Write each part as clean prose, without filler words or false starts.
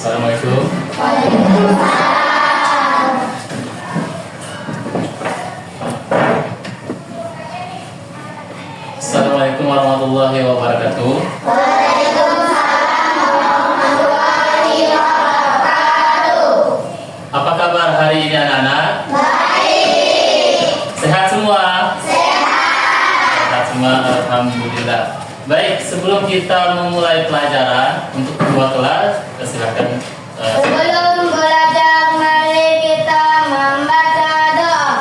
Assalamualaikum. Assalamualaikum warahmatullahi wabarakatuh. Apa kabar hari ini anak-anak? Baik. Sehat semua? Sehat semua, alhamdulillah. Baik, sebelum kita memulai pelajaran untuk kedua kelas, silakan. Sebelum belajar, mari kita membaca doa.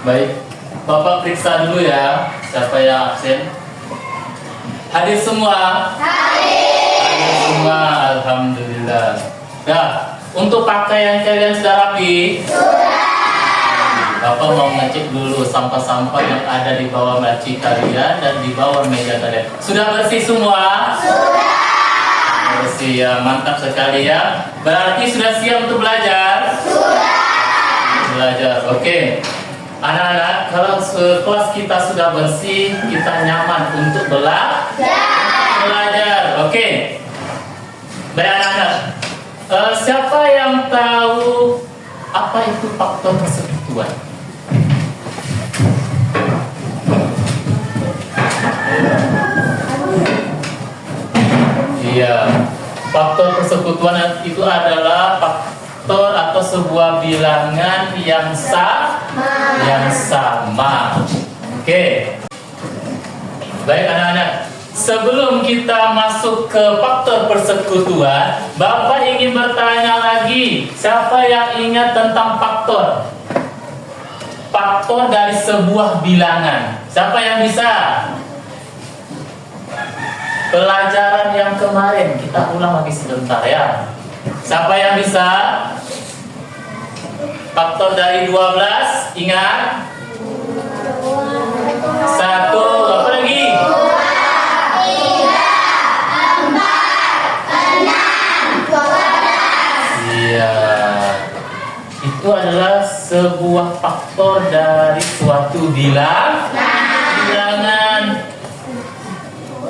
Baik, Bapak periksa dulu ya, siapa yang absen? Hadir semua? Hadir semua, alhamdulillah. Nah, untuk pakaian kalian sudah rapi? Sudah. Bapak mau ngecek dulu sampah-sampah yang ada di bawah laci kalian dan di bawah meja kalian. Sudah bersih semua? Sudah. Bersih ya, mantap sekali ya. Berarti sudah siap untuk belajar? Sudah. Belajar, oke. Anak-anak, kalau kelas kita sudah bersih, kita nyaman untuk belajar. Oke. Baik anak-anak, siapa yang tahu apa itu faktor persekutuan? Iya, faktor persekutuan itu adalah faktor atau sebuah bilangan yang sama. Oke. Baik anak-anak, sebelum kita masuk ke faktor persekutuan, Bapak ingin bertanya lagi, siapa yang ingat tentang faktor? Faktor dari sebuah bilangan. Siapa yang bisa? Pelajaran yang kemarin kita ulang lagi sebentar ya. Siapa yang bisa? Faktor dari 12, ingat? 1, apa lagi? 2, 3, 4, 6, 12. Iya. Itu adalah sebuah faktor dari suatu bilangan.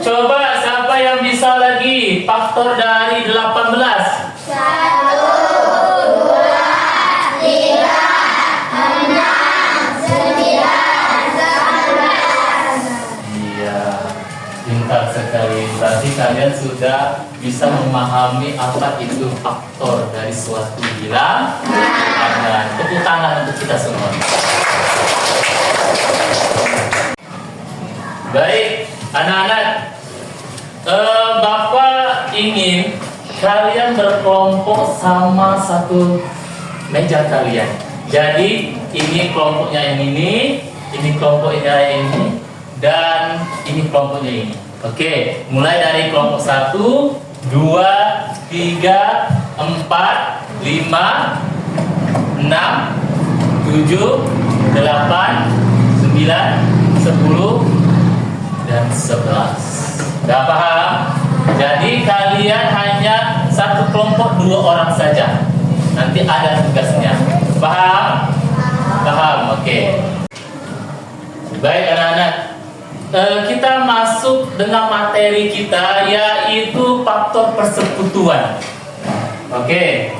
Coba siapa yang bisa lagi faktor dari 18? 1, 2, 3, 6, 9, 11. Iya, pintar sekali. Berarti kalian sudah bisa memahami apa itu faktor dari suatu bilangan. Tepuk tangan untuk kita semua. Baik, anak-anak, Bapak ingin kalian berkelompok sama satu meja kalian. Jadi ini kelompoknya yang ini kelompoknya yang ini, dan ini kelompoknya ini. Oke, mulai dari kelompok 1, 2, 3, 4, 5, 6, 7, 8, 9, 10, dan 11. Gak paham? Jadi kalian hanya satu kelompok 2 orang saja. Nanti ada tugasnya. Paham? Paham, oke. Baik anak-anak, kita masuk dengan materi kita, yaitu faktor persekutuan. Oke.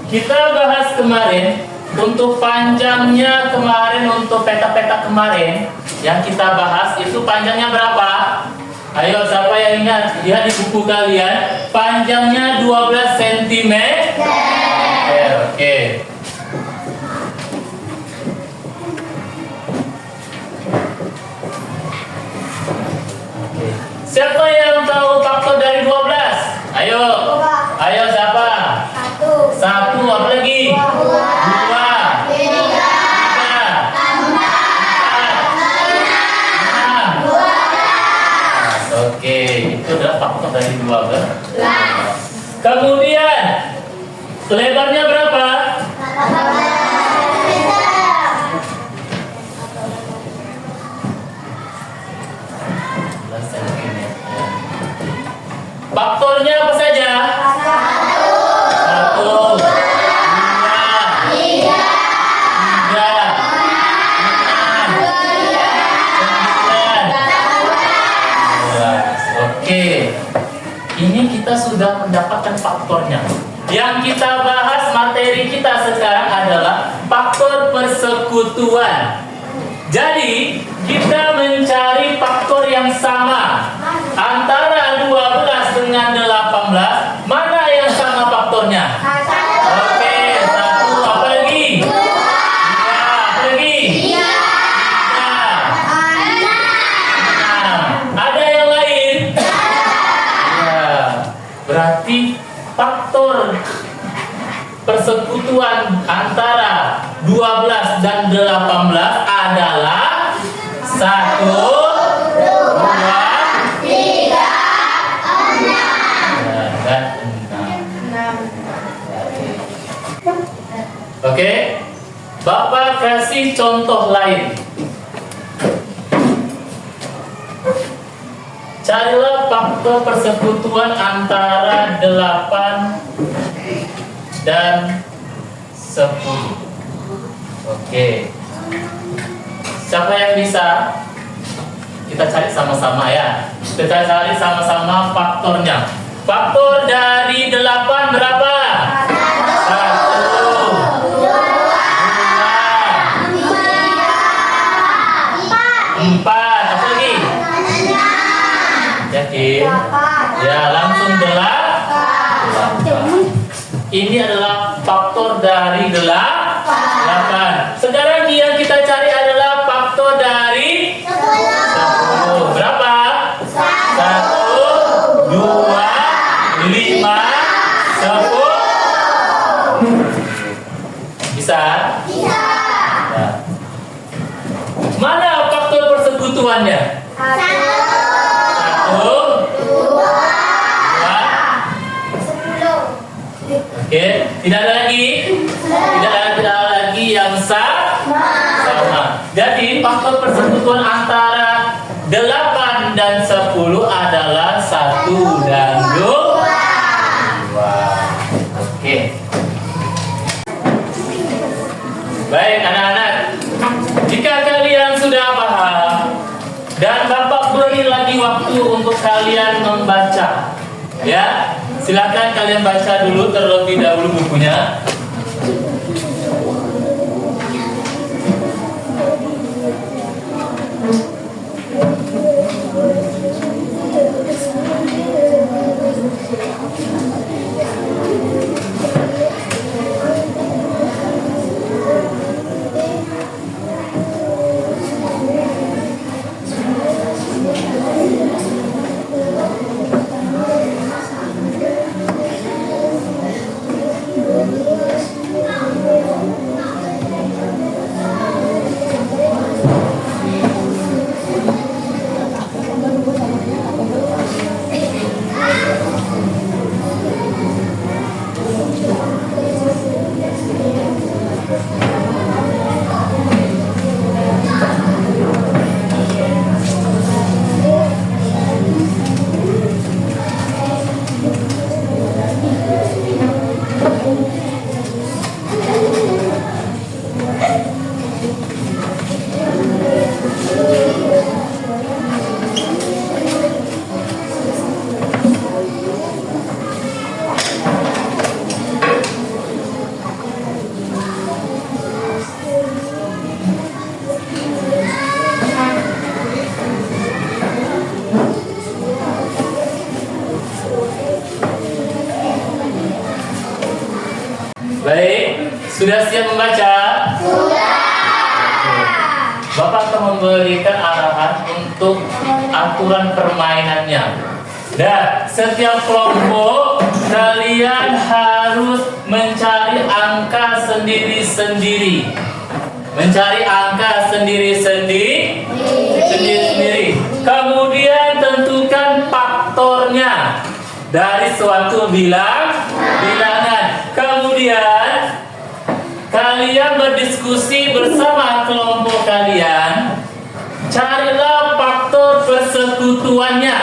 Kita bahas kemarin, untuk panjangnya kemarin, untuk peta-peta kemarin yang kita bahas itu panjangnya berapa? Ayo, siapa yang ingat? Lihat di buku kalian, panjangnya 12 cm. Oke. Siapa yang tahu faktor dari 12? Ayo. Ayo siapa? 1, apa lagi? 2, 3, 4, 5, 6. Oke, itu adalah faktor dari 12. Kemudian lebarnya berapa? 18 cm. Faktornya apa saja? 1, 2, 3, 4, 5, 6, 7, 8, 9. Oke, ini kita sudah mendapatkan faktornya. Yang kita bahas materi kita sekarang adalah faktor persekutuan. Jadi kita mencari faktor yang sama antara 12 dengan 18. Mana yang sama faktornya? Oke, 1, apa lagi? 2, apa lagi? 3, 6. Ada yang lain? Ya, berarti faktor persekutuan antara 12 dan 18 adalah 1, 2, 3, 6 dan 6. Oke, Bapak kasih contoh lain. Carilah faktor persekutuan antara 8 dan 10. Oke. Siapa yang bisa? Kita cari sama-sama ya. Kita cari sama-sama faktornya. Faktor dari 8 berapa? 1, 2, 3, 4. Apa lagi? Yakin? Ya, langsung 8. Ini adalah faktor dari 8. Sekarang yang kita cari adalah faktor dari 10. Berapa? 1, 2, 5, 10. Bisa? Bisa. Nah. Mana faktor persekutuannya? 1, 2, 10. Oke, tidak ada lagi? Tidak ada lagi yang sama. Jadi faktor persekutuan antara 8 dan 10 adalah 1 dan 2. Oke. Baik anak-anak, jika kalian sudah paham dan Bapak beri lagi waktu untuk kalian membaca, ya, silakan kalian baca dulu terlebih dahulu bukunya. Baik, sudah siap membaca? Sudah. Bapak akan memberikan arahan untuk aturan permainannya. Dan setiap kelompok kalian harus mencari angka sendiri-sendiri. Mencari angka sendiri-sendiri. Kemudian tentukan faktornya dari suatu bilangan. Kemudian kalian berdiskusi bersama kelompok kalian. Carilah faktor persekutuannya.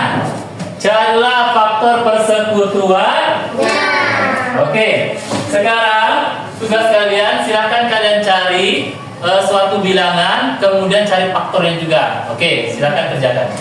Oke, sekarang tugas kalian, silakan kalian cari suatu bilangan, kemudian cari faktornya juga. Oke, silakan kerjakan.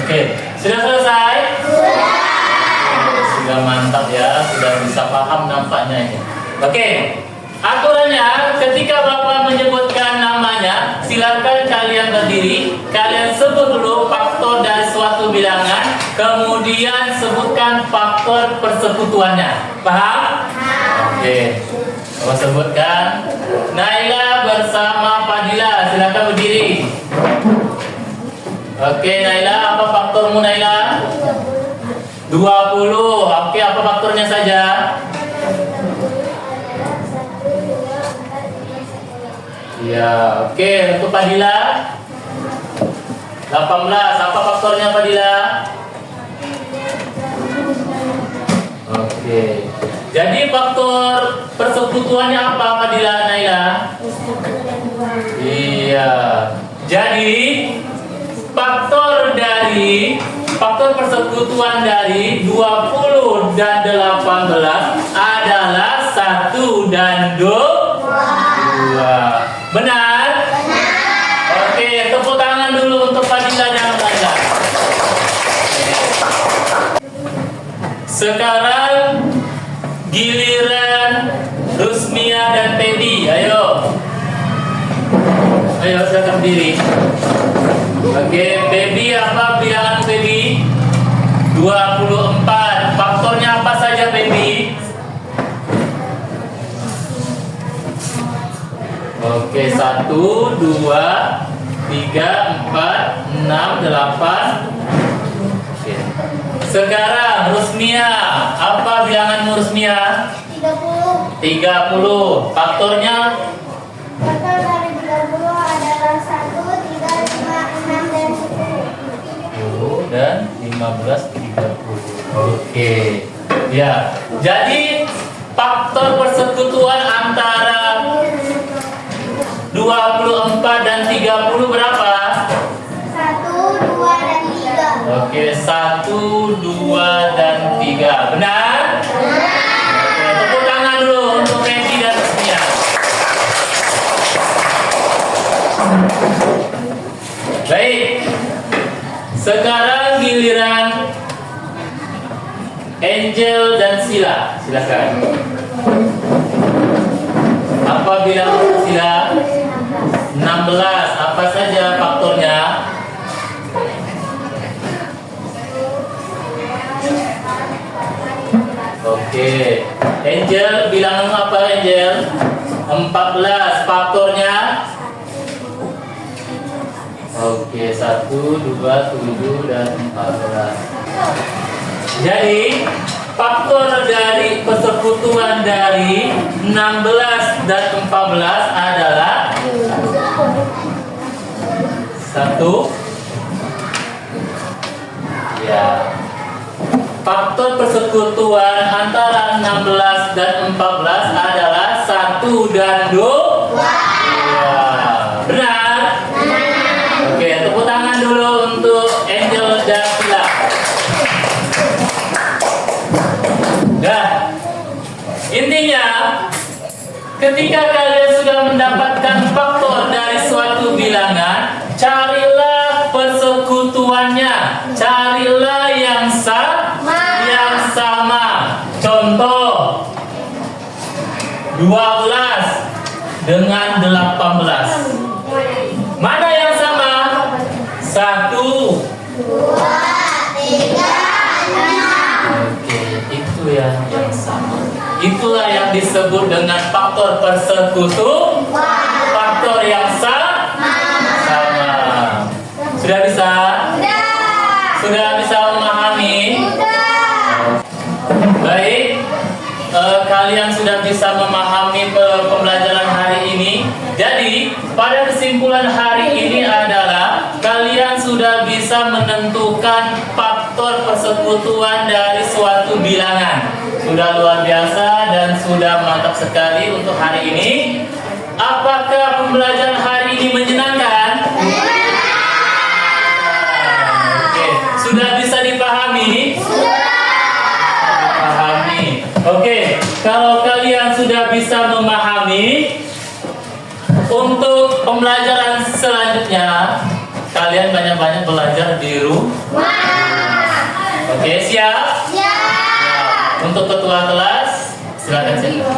Oke, sudah selesai? Sudah mantap ya, sudah bisa paham nampaknya ini. Oke, aturannya ketika Bapak menyebutkan namanya, silakan kalian berdiri, kalian sebut dulu faktor dari suatu bilangan, kemudian sebutkan faktor persekutuannya. Paham? Oke, Bapak sebutkan. Naila bersama Fadila, silakan berdiri. Oke, Naila, apa faktormu Naila? 20. Oke, apa faktornya saja? Ya, oke, untuk Fadila 18. Apa faktornya Fadila? Oke. Jadi faktor persekutuannya apa Fadila Naila? Iya. Jadi faktor persekutuan dari 20 dan 18 adalah 1 dan 2. Benar? Oke, tepuk tangan dulu untuk Fadila dan Naila. Sekarang giliran Rusmia dan Teddy. Ayo, silakan berdiri. Oke, Baby, apa bilangan Baby? 24. Faktornya apa saja Baby? Oke, 1, 2, 3, 4, 6, 8. Oke. Sekarang Rusmia, apa bilanganmu Rusmia? 30. Faktornya? Faktor dari 30 adalah 1, 3, 5, 6, dan 10. Dan 15, 30. Oke. Ya. Jadi faktor persekutuan antara 24 dan 30 berapa? 1, 2, dan 3. Oke, 1, 2, dan 3. Benar? Oke, tepuk tangan dulu untuk Randy dan Rusmia. Baik. Sekarang giliran Angel dan Sila. Silakan. Apa bilang Sila? 16. Apa saja faktornya? Oke. Angel, bilangan apa Angel? 14. Faktornya? Oke, 1, 2, 7, dan 14. Jadi faktor dari persekutuan dari 16 dan 14 adalah 1. Ya. Faktor persekutuan antara 16 dan 14 adalah 1 dan 2. Ya, benar? Oke, tepuk tangan dulu untuk Angel dan Sila. Nah, intinya ketika kalian sudah mendapatkan faktor dari suatu bilangan, carilah persekutuannya, carilah yang sama. Contoh 12 dengan 18. Mana yang sama? 1, 2, 3, 6. Oke, itu yang sama. Itulah yang disebut dengan faktor persekutuan. Faktor yang sama. Sudah bisa? Sudah bisa memahami? Baik, kalian sudah bisa memahami pembelajaran hari ini. Jadi, pada kesimpulan hari ini adalah kalian sudah bisa menentukan faktor persekutuan dari suatu bilangan. Sudah luar biasa dan sudah mantap sekali untuk hari ini. Apakah pembelajaran hari ini menyenangkan? Oke, sudah bisa dipahami? Oke, kalau kalian sudah bisa memahami, untuk pembelajaran selanjutnya kalian banyak-banyak belajar di rumah. Oke, siap? Untuk ketua kelas, silakan siap.